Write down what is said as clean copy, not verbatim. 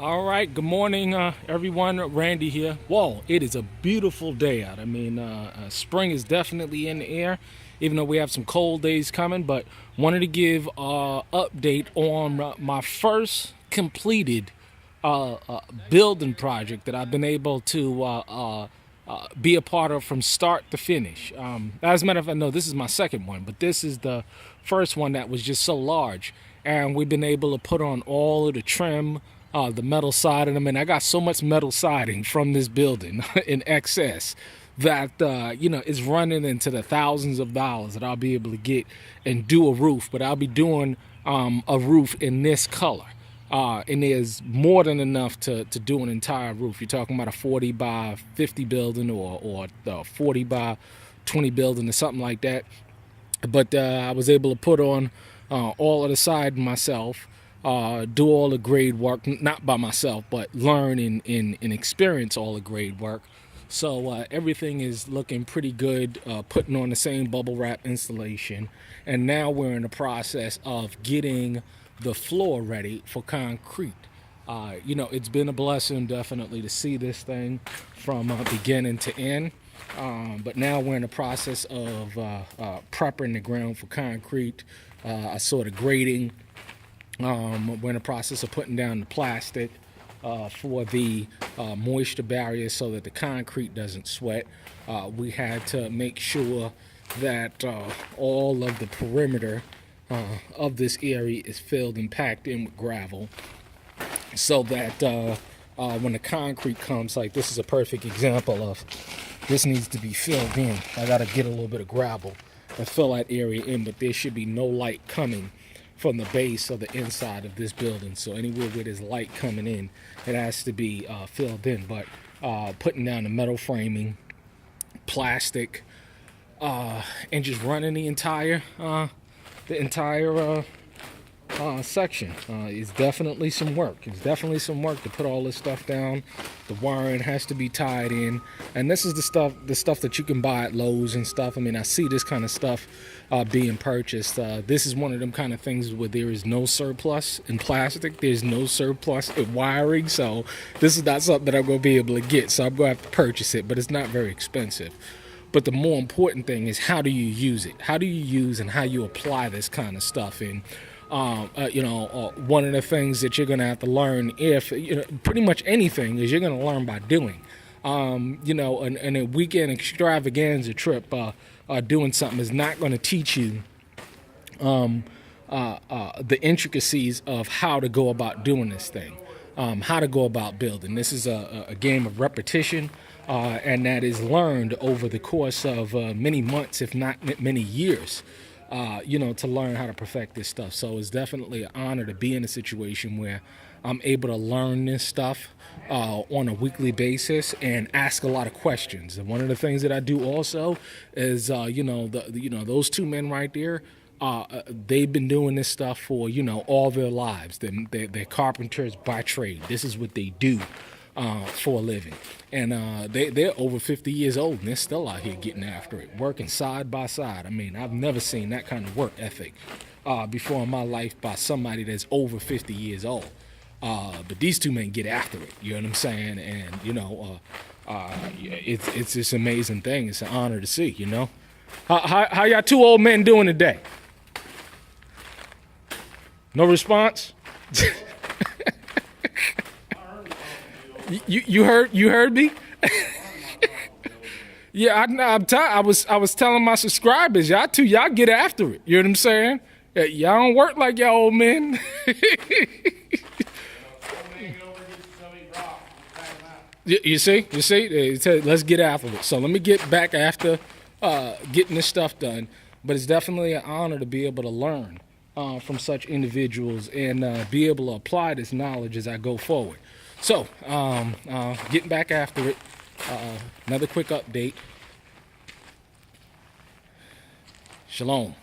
All right, good morning, everyone. Randy here. Whoa, it is a beautiful day out. I mean, spring is definitely in the air, even though we have some cold days coming. But wanted to give update on my first completed building project that I've been able to be a part of from start to finish. As a matter of fact, no, this is my second one, but this is the first one that was just so large, and we've been able to put on all of the trim, the metal siding. I mean, I got so much metal siding from this building in excess that it's running into the thousands of dollars that I'll be able to get and do a roof. But I'll be doing a roof in this color. And there's more than enough to do an entire roof. You're talking about a 40 by 50 building or a 40 by 20 building or something like that. But I was able to put on all of the siding myself, do all the grade work, not by myself, but learn and experience all the grade work. So everything is looking pretty good, putting on the same bubble wrap installation. And now we're in the process of getting the floor ready for concrete. It's been a blessing definitely to see this thing from beginning to end. But now we're in the process of prepping the ground for concrete, sort of grading. We're in the process of putting down the plastic for the moisture barrier so that the concrete doesn't sweat. We had to make sure that all of the perimeter of this area is filled and packed in with gravel so that when the concrete comes, like this is a perfect example of this needs to be filled in. I got to get a little bit of gravel and fill that area in, but there should be no light coming from the base of the inside of this building. So anywhere where there's light coming in, it has to be filled in. But putting down the metal framing, plastic, and just running the entire section is definitely some work. It's definitely some work to put all this stuff down. The wiring has to be tied in, and this is the stuff that you can buy at Lowe's and stuff. I mean, I see this kind of stuff being purchased. This is one of them kind of things where there is no surplus in plastic. There's no surplus in wiring, so this is not something that I'm going to be able to get. So I'm going to have to purchase it, but it's not very expensive. But the more important thing is, how do you use it? How do you use and how you apply this kind of stuff? And one of the things that you're going to have to learn, if pretty much anything, is you're going to learn by doing. And a weekend extravaganza trip, doing something is not going to teach you the intricacies of how to go about doing this thing, how to go about building. This is a game of repetition. And that is learned over the course of many months, if not many years, to learn how to perfect this stuff. So it's definitely an honor to be in a situation where I'm able to learn this stuff on a weekly basis and ask a lot of questions. And one of the things that I do also is, those two men right there, they've been doing this stuff for, all their lives. They're carpenters by trade. This is what they do for a living. And they're over 50 years old, and they're still out here getting after it, working side by side. I mean, I've never seen that kind of work ethic before in my life by somebody that's over 50 years old. But these two men get after it, you know what I'm saying? And, it's this amazing thing. It's an honor to see, How y'all two old men doing today? No response? You heard me? Yeah, I was telling my subscribers, y'all get after it. You know what I'm saying? Y'all don't work like y'all old men. You see? They said, let's get after it. So let me get back after getting this stuff done. But it's definitely an honor to be able to learn from such individuals and be able to apply this knowledge as I go forward. So, getting back after it, another quick update. Shalom.